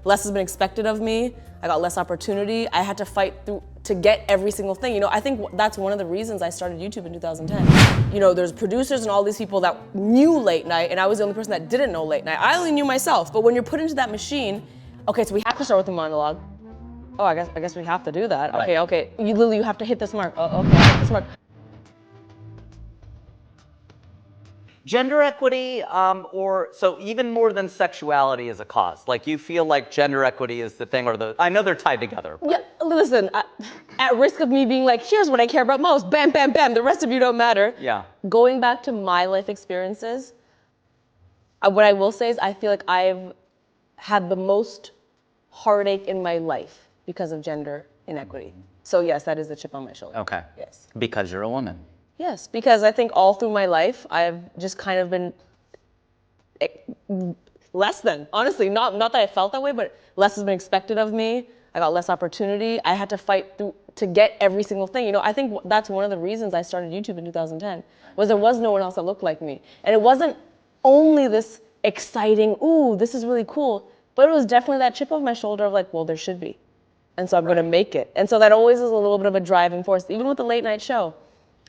less has been expected of me. I got less opportunity. I had to fight through to get every single thing. You know, I think that's one of the reasons I started YouTube in 2010. You know, there's producers and all these people that knew late night, and I was the only person that didn't know late night. I only knew myself, but when you're put into that machine, okay, so we have to start with a monologue. Oh, I guess we have to do that. Right. Okay. Lily, you have to hit this mark. Oh, okay, I'll hit this mark. Gender equity, or so even more than sexuality is a cause. Like you feel like gender equity is the thing, or I know they're tied together. Yeah, listen, at risk of me being like, here's what I care about most, bam, bam, bam, the rest of you don't matter. Yeah. Going back to my life experiences, what I will say is I feel like I've had the most heartache in my life because of gender inequity. So yes, that is the chip on my shoulder. Okay. Yes. Because you're a woman. Yes, because I think all through my life, I've just kind of been less than, honestly, not that I felt that way, but less has been expected of me. I got less opportunity. I had to fight through to get every single thing. You know, I think that's one of the reasons I started YouTube in 2010, was there was no one else that looked like me. And it wasn't only this exciting, ooh, this is really cool, but it was definitely that chip on my shoulder of like, well, there should be. And so I'm gonna make it. And so that always is a little bit of a driving force, even with the late night show.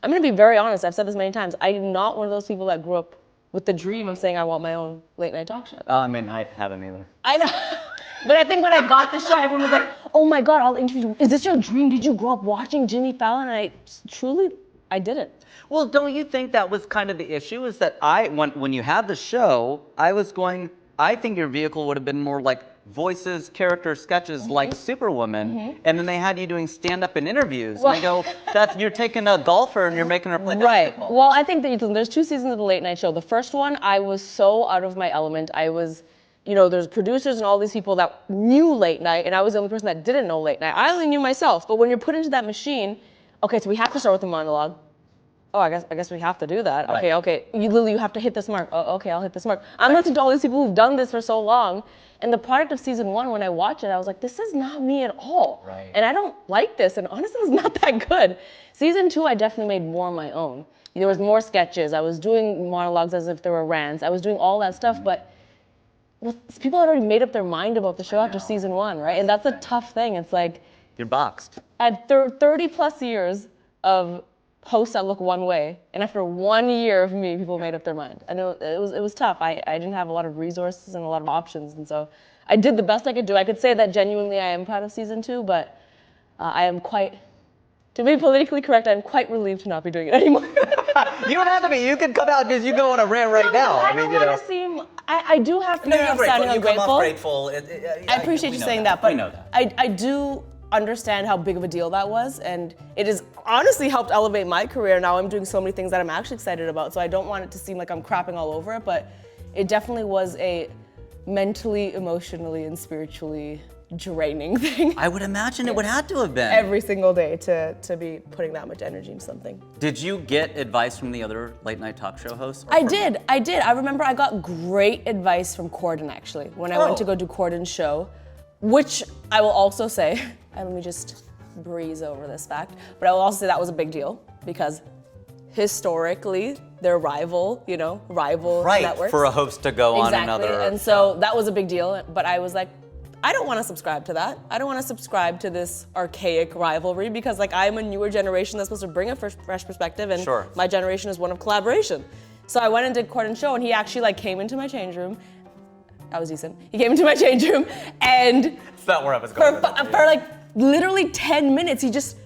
I'm gonna be very honest, I've said this many times, I'm not one of those people that grew up with the dream of saying I want my own late night talk show. I mean, I haven't either. I know, but I think when I got the show, everyone was like, oh my God, I'll interview you. Is this your dream? Did you grow up watching Jimmy Fallon? And I didn't. Well, don't you think that was kind of the issue, is that when you had the show, I think your vehicle would have been more like voices, character sketches like Superwoman, and then they had you doing stand-up and interviews. Well, and they go, you're taking a golfer and you're making her play basketball. Well, I think that there's 2 seasons of the late night show. The first one, I was so out of my element. I was, you know, there's producers and all these people that knew late night, and I was the only person that didn't know late night. I only knew myself, but when you're put into that machine, okay, so we have to start with a monologue. Oh, I guess we have to do that. Right. Okay. Lily, you have to hit this mark. Oh, okay, I'll hit this mark. I'm listening to all these people who've done this for so long, and the product of season 1, when I watched it, I was like, this is not me at all. Right. And I don't like this, and honestly, it's not that good. Season 2, I definitely made more on my own. There was more sketches. I was doing monologues as if there were rants. I was doing all that stuff, but people had already made up their mind about the show after season 1, right? And that's a tough thing. It's like, You're boxed. I had 30 plus years of posts that look one way, and after 1 year of me, people made up their mind. I know it was tough. I didn't have a lot of resources and a lot of options, and so I did the best I could do. I could say that genuinely I am proud of season 2, but I am quite, to be politically correct, I'm quite relieved to not be doing it anymore. You don't have to be. You can come out because you go on a rant right now. I don't want to seem. I do have to. I'm sounding ungrateful. Grateful. I appreciate you saying that, but we know that. I do understand how big of a deal that was, and it has honestly helped elevate my career. Now I'm doing so many things that I'm actually excited about, so I don't want it to seem like I'm crapping all over it, but it definitely was a mentally, emotionally, and spiritually draining thing. I would imagine it would have to have been. Every single day to be putting that much energy into something. Did you get advice from the other late night talk show hosts? I did. I remember I got great advice from Corden, actually, when I went to go do Corden's show, which I will also say, and let me just breeze over this fact, but I will also say that was a big deal because historically, they're rival networks. For a host to go on another. Exactly, and so that was a big deal, but I was like, I don't want to subscribe to that. I don't want to subscribe to this archaic rivalry because like I'm a newer generation that's supposed to bring a fresh perspective, and my generation is one of collaboration. So I went and did Corden's show, and he actually like came into my change room. I was decent. He came into my change room, and it's not where I was going. For like literally 10 minutes, he just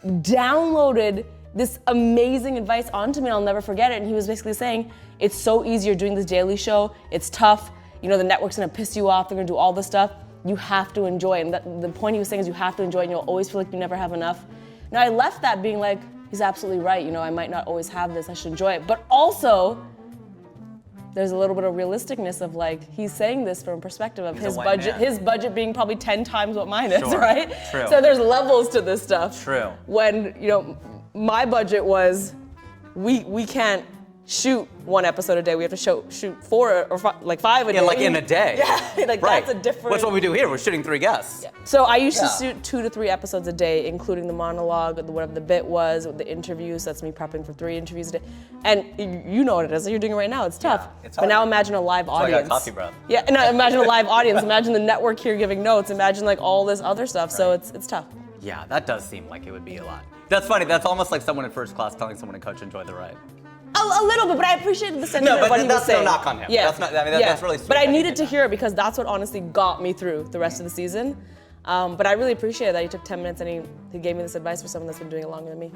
downloaded this amazing advice onto me, and I'll never forget it. And he was basically saying, it's so easy, you're doing this daily show, it's tough, you know, the network's gonna piss you off, they're gonna do all this stuff. You have to enjoy it. And the point he was saying is you have to enjoy it, and you'll always feel like you never have enough. Now I left that being like, he's absolutely right, you know, I might not always have this, I should enjoy it. But also, there's a little bit of realisticness of like, he's saying this from a perspective of his budget being probably 10 times what mine is, right? True. So there's levels to this stuff. True. When, you know, my budget was, we can't shoot 1 episode a day. We have to shoot 4 or 5 a day. Yeah, like in a day. Yeah, like right. that's a different. That's what we do here. We're shooting 3 guests. Yeah. So I used to shoot 2 to 3 episodes a day, including the monologue, whatever the bit was, the interviews. That's me prepping for 3 interviews a day. And you know what it is. You're doing it right now. It's tough. Yeah, it's but hard. now imagine a live audience. I got coffee breath. Yeah, and imagine a live audience. Imagine the network here giving notes. Imagine like all this other stuff. So it's tough. Yeah, that does seem like it would be a lot. That's funny. That's almost like someone in first class telling someone in coach, enjoy the ride. A little bit, but I appreciated the sentiment of what he was saying. No knock on him. Yeah. That's not, I mean, that's really sweet. But I needed to hear it because that's what honestly got me through the rest of the season. But I really appreciate that he took 10 minutes and he gave me this advice for someone that's been doing it longer than me.